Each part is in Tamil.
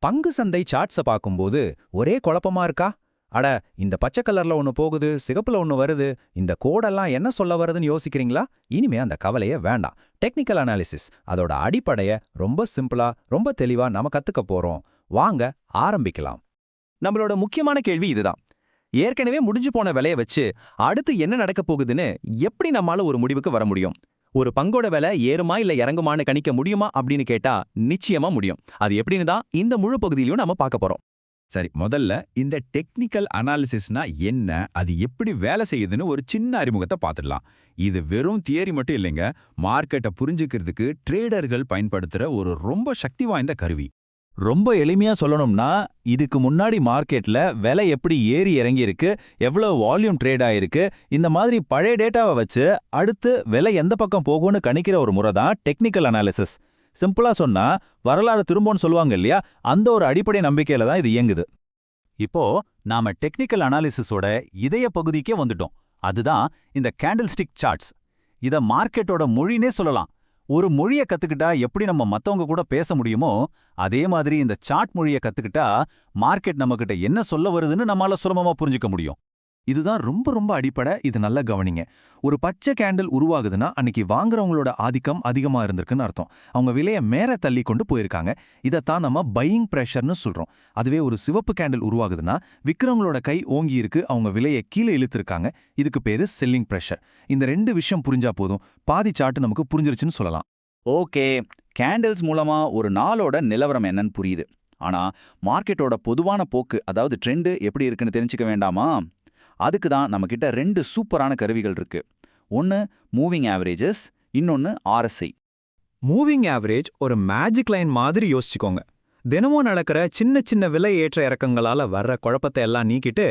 பங்கு சந்தை சார்ட்ஸை பார்க்கும்போது ஒரே குழப்பமா இருக்கா? அட, இந்த பச்சை கலர்ல ஒன்று போகுது, சிகப்புல ஒன்று வருது, இந்த கோடெல்லாம் என்ன சொல்ல வருதுன்னு யோசிக்கிறீங்களா? இனிமே அந்த கவலையே வேண்டாம். டெக்னிக்கல் அனாலிசிஸ் அதோட அடிப்படைய ரொம்ப சிம்பிளா, ரொம்ப தெளிவா நாம கத்துக்க போறோம். வாங்க ஆரம்பிக்கலாம். நம்மளோட முக்கியமான கேள்வி இதுதான். ஏற்கனவே முடிஞ்சு போன விலைய வச்சு அடுத்து என்ன நடக்க போகுதுன்னு எப்படி நம்மால ஒரு முடிவுக்கு வர முடியும்? ஒரு பங்கோட விலை ஏறுமா இல்ல இறங்குமான்னு கணிக்க முடியுமா அப்படின்னு கேட்டா நிச்சயமா முடியும். அது எப்படின்னு தான் இந்த முழு பகுதியிலையும் நாம பார்க்க போறோம். சரி, முதல்ல இந்த டெக்னிக்கல் அனாலிசிஸ்னா என்ன, அது எப்படி வேலை செய்யுதுன்னு ஒரு சின்ன அறிமுகத்தை பார்த்துடலாம். இது வெறும் தியரி மட்டும் இல்லைங்க, மார்க்கெட்டை புரிஞ்சுக்கிறதுக்கு ட்ரேடர்கள் பயன்படுத்துற ஒரு ரொம்ப சக்தி வாய்ந்த கருவி. ரொம்ப எளிமையா சொல்லணும்னா, இதுக்கு முன்னாடி மார்க்கெட்ல விலை எப்படி ஏறி இறங்கி இருக்கு, எவ்வளவு வால்யூம் ட்ரேட் ஆயிருக்கு, இந்த மாதிரி பழைய டேட்டாவை வச்சு அடுத்து விலை எந்த பக்கம் போகும்னு கணிக்கிற ஒரு முறை தான் டெக்னிக்கல் அனாலிசிஸ். சிம்பிளா சொன்னா, வரலாறு திரும்பும்னு சொல்லுவாங்க இல்லையா, அந்த ஒரு அடிப்படை நம்பிக்கையில தான் இது இயங்குது. இப்போ நாம டெக்னிக்கல் அனாலிசிஸோட இதய பகுதிக்கே வந்துட்டோம். அதுதான் இந்த கேண்டில்ஸ்டிக் சார்ட்ஸ். இத மார்க்கெட்டோட மொழினே சொல்லலாம். ஒரு மொழியை கத்துக்கிட்டா எப்படி நம்ம மத்தவங்க கூட பேச முடியுமோ, அதே மாதிரி இந்த சார்ட் மொழியை கத்துக்கிட்டா மார்க்கெட் நம்மகிட்ட என்ன சொல்ல வருதுன்னு நம்மால சுலபமா புரிஞ்சுக்க முடியும். இதுதான் ரொம்ப ரொம்ப அடிப்படை. இது நல்லா கவனிங்க. ஒரு பச்சை கேண்டில் உருவாகுதுன்னா அன்னைக்கு வாங்குறவங்களோட ஆதிக்கம் அதிகமா இருந்திருக்குன்னு அர்த்தம். அவங்க விலையை மேல தள்ளி கொண்டு போயிருக்காங்க. இதைத்தான் நம்ம பையிங் பிரஷர்னு சொல்றோம். அதுவே ஒரு சிவப்பு கேண்டில் உருவாகுதுன்னா விற்கிறவங்களோட கை ஓங்கி இருக்கு, அவங்க விலையை கீழே இழுத்திருக்காங்க. இதுக்கு பேரு செல்லிங் பிரஷர். இந்த ரெண்டு விஷயம் புரிஞ்சா போதும், பாதி சார்ட் நமக்கு புரிஞ்சிருச்சுன்னு சொல்லலாம். ஓகே, கேண்டில்ஸ் மூலமா ஒரு நாளோட நிலவரம் என்னன்னு புரியுது. ஆனா மார்க்கெட்டோட பொதுவான போக்கு, அதாவது ட்ரெண்டு எப்படி இருக்குன்னு தெரிஞ்சுக்க வேண்டாமா? அதுக்கு தான் நம்மக்கிட்ட ரெண்டு சூப்பரான கருவிகள் இருக்கு. ஒன்று மூவிங் ஆவரேஜஸ், இன்னொன்று RSI. மூவிங் ஆவரேஜ் ஒரு மேஜிக் லைன் மாதிரி யோசிச்சுக்கோங்க. தினமும் நடக்கிற சின்ன சின்ன விலை ஏற்ற இறக்கங்களால வர்ற குழப்பத்தை எல்லாம் நீக்கிட்டு,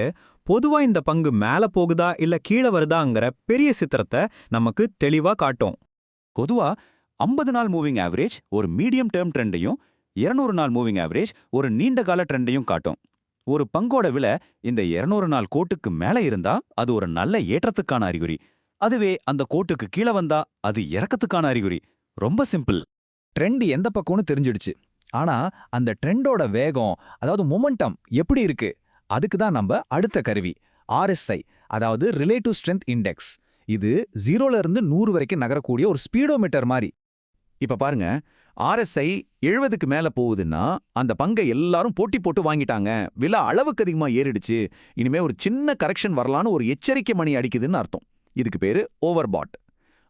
பொதுவா இந்த பங்கு மேல போகுதா இல்ல கீழே வருதாங்கிற பெரிய சித்திரத்தை நமக்கு தெளிவா காட்டும். பொதுவா 50 நாள் மூவிங் ஆவரேஜ் ஒரு மீடியம் டேர்ம் ட்ரெண்டையும் 200 நாள் மூவிங் ஆவரேஜ் ஒரு நீண்ட கால ட்ரெண்டையும் காட்டும். ஒரு பங்கோட விலை இந்த 200 நாள் கோட்டுக்கு மேல இருந்தா அது ஒரு நல்ல ஏற்றத்துக்கான அறிகுறி. அதுவே அந்த கோட்டுக்கு கீழே வந்தா அது இறக்கத்துக்கான அறிகுறி. ரொம்ப சிம்பிள். ட்ரெண்ட் எந்த பக்கம்னு தெரிஞ்சிடுச்சு. ஆனா அந்த ட்ரெண்டோட வேகம், அதாவது மொமெண்டம் எப்படி இருக்கு, அதுக்கு தான் நம்ம அடுத்த கருவி RSI, அதாவது ரிலேட்டிவ் ஸ்ட்ரென்த் இண்டெக்ஸ். இது 0ல இருந்து 100 வரைக்கும் நகரக்கூடிய ஒரு ஸ்பீடோமீட்டர் மாதிரி. இப்ப பாருங்க, RSI 70க்கு மேல போகுதுன்னா அந்த பங்கை எல்லாரும் போட்டி போட்டு வாங்கிட்டாங்க, விலை அளவுக்கு அதிகமா ஏறிடுச்சு, இனிமே ஒரு சின்ன கரெக்ஷன் வரலான்னு ஒரு எச்சரிக்கை மணி அடிக்குதுன்னு அர்த்தம். இதுக்கு பேரு ஓவர்பாட்.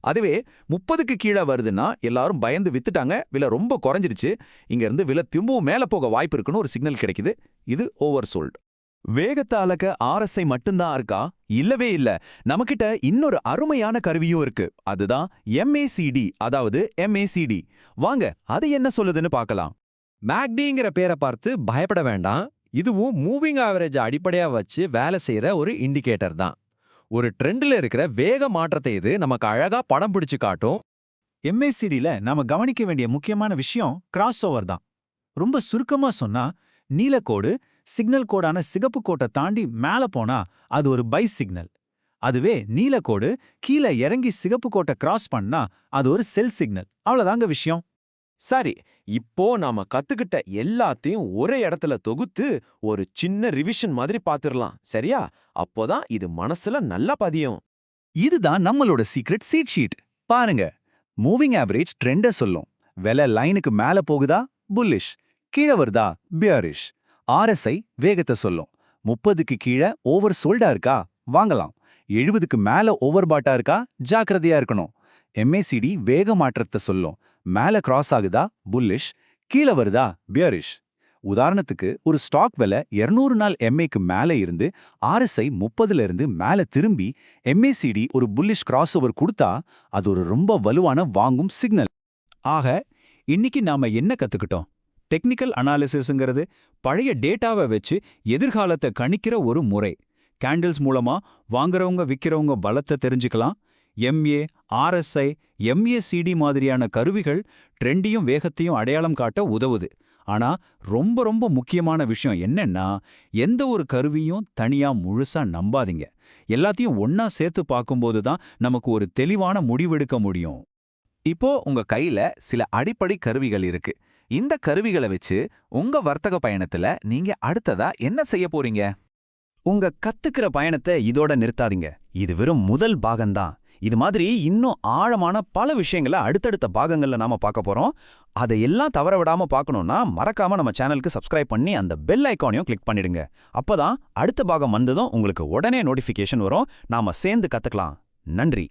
அதுவே 30க்கு கீழே வருதுன்னா எல்லாரும் பயந்து வித்துட்டாங்க, விலை ரொம்ப குறைஞ்சிடுச்சு, இங்க இருந்து விலை திரும்பவும் மேல போக வாய்ப்பு இருக்குன்னு ஒரு சிக்னல் கிடைக்குது. இது ஓவர் சோல்ட். வேகத்தை அளக்க RSI மட்டும்தான் இருக்கா? இல்லவே இல்ல. நமக்கிட்ட இன்னொரு அருமையான கருவியும் இருக்கு. அதுதான் MACD, அதாவது MACD. வாங்க அது என்ன சொல்லுதுன்னு பார்க்கலாம். மேக்டிங்கிற பேரை பார்த்து பயப்பட வேண்டாம். இதுவும் மூவிங் ஆவரேஜ் அடிப்படையா வச்சு வேலை செய்யற ஒரு இண்டிகேட்டர் தான். ஒரு ட்ரெண்ட்ல இருக்கிற வேக மாற்றத்தை இது நமக்கு அழகா படம் பிடிச்சு காட்டும். MACDல நாம கவனிக்க வேண்டிய முக்கியமான விஷயம் கிராஸ் ஓவர் தான். ரொம்ப சுருக்கமா சொன்னா, நீலக்கோடு சிக்னல் கோடான சிகப்பு கோட்டை தாண்டி மேல போனா அது ஒரு பை சிக்னல். அதுவே நீலக்கோடு கீழே இறங்கி சிகப்பு கோட்டை கிராஸ் பண்ணா அது ஒரு செல் சிக்னல். அவ்வளவுதாங்க விஷயம். சரி, இப்போ நாம கத்துக்கிட்ட எல்லாத்தையும் ஒரே இடத்துல தொகுத்து ஒரு சின்ன ரிவிஷன் மாதிரி பாத்துரலாம், சரியா? அப்போதான் இது மனசுல நல்லா பதியும். இதுதான் நம்மளோட சீக்ரெட் சீட் ஷீட். பாருங்க, மூவிங் ஆவரேஜ் ட்ரெண்ட சொல்லும். விலை லைனுக்கு மேல போகுதா புல்லிஷ், கீழே வருதா பியரிஷ். RSI வேகத்தை சொல்லும். 30க்கு கீழே ஓவர் சோல்டா இருக்கா, வாங்கலாம். 70க்கு மேல ஓவர் பாட்டா இருக்கா, ஜாக்கிரதையா இருக்கணும். MACD வேக மாற்றத்தை சொல்லும். மேல கிராஸ் ஆகுதா புல்லிஷ், கீழே வருதா பியரிஷ். உதாரணத்துக்கு ஒரு ஸ்டாக் விலை 200 நாள் MAக்கு மேல இருந்து RSI 30ல இருந்து மேல திரும்பி MACD ஒரு புல்லிஷ் கிராஸ் ஓவர் கொடுத்தா அது ஒரு ரொம்ப வலுவான வாங்கும் சிக்னல். ஆக இன்னைக்கு நாம என்ன கத்துக்கிட்டோம்? டெக்னிக்கல் அனாலிசிஸ்ங்கிறது பழைய டேட்டாவை வச்சு எதிர்காலத்தை கணிக்கிற ஒரு முறை. கேண்டில்ஸ் மூலமா வாங்குறவங்க விற்கிறவங்க பலத்தை தெரிஞ்சுக்கலாம். MA, RSI, MACD மாதிரியான கருவிகள் ட்ரெண்டையும் வேகத்தையும் அடையாளம் காட்ட உதவுது. ஆனா ரொம்ப ரொம்ப முக்கியமான விஷயம் என்னன்னா, எந்த ஒரு கருவியும் தனியா முழுசா நம்பாதீங்க. எல்லாத்தையும் ஒன்னா சேர்த்து பார்க்கும்போது தான் நமக்கு ஒரு தெளிவான முடிவெடுக்க முடியும். இப்போ உங்க கையில சில அடிப்படை கருவிகள் இருக்கு. இந்த கருவிகளை வச்சு உங்க வர்த்தக பயணத்துல நீங்க அடுத்ததா என்ன செய்ய போறீங்க? உங்க கத்துக்கிற பயணத்தை இதோட நிறுத்தாதீங்க. இது வெறும் முதல் பாகம்தான். இது மாதிரி இன்னும் ஆழமான பல விஷயங்களை அடுத்தடுத்த பாகங்கள்ல நாம பார்க்க போறோம். அதையெல்லாம் தவற விடாம பார்க்கணும்னா மறக்காம நம்ம சேனலுக்கு சப்ஸ்கிரைப் பண்ணி அந்த பெல் ஐகானையும் கிளிக் பண்ணிடுங்க. அப்பதான் அடுத்த பாகம் வந்ததும் உங்களுக்கு உடனே நோட்டிஃபிகேஷன் வரும். நாம சேர்ந்து கத்துக்கலாம். நன்றி.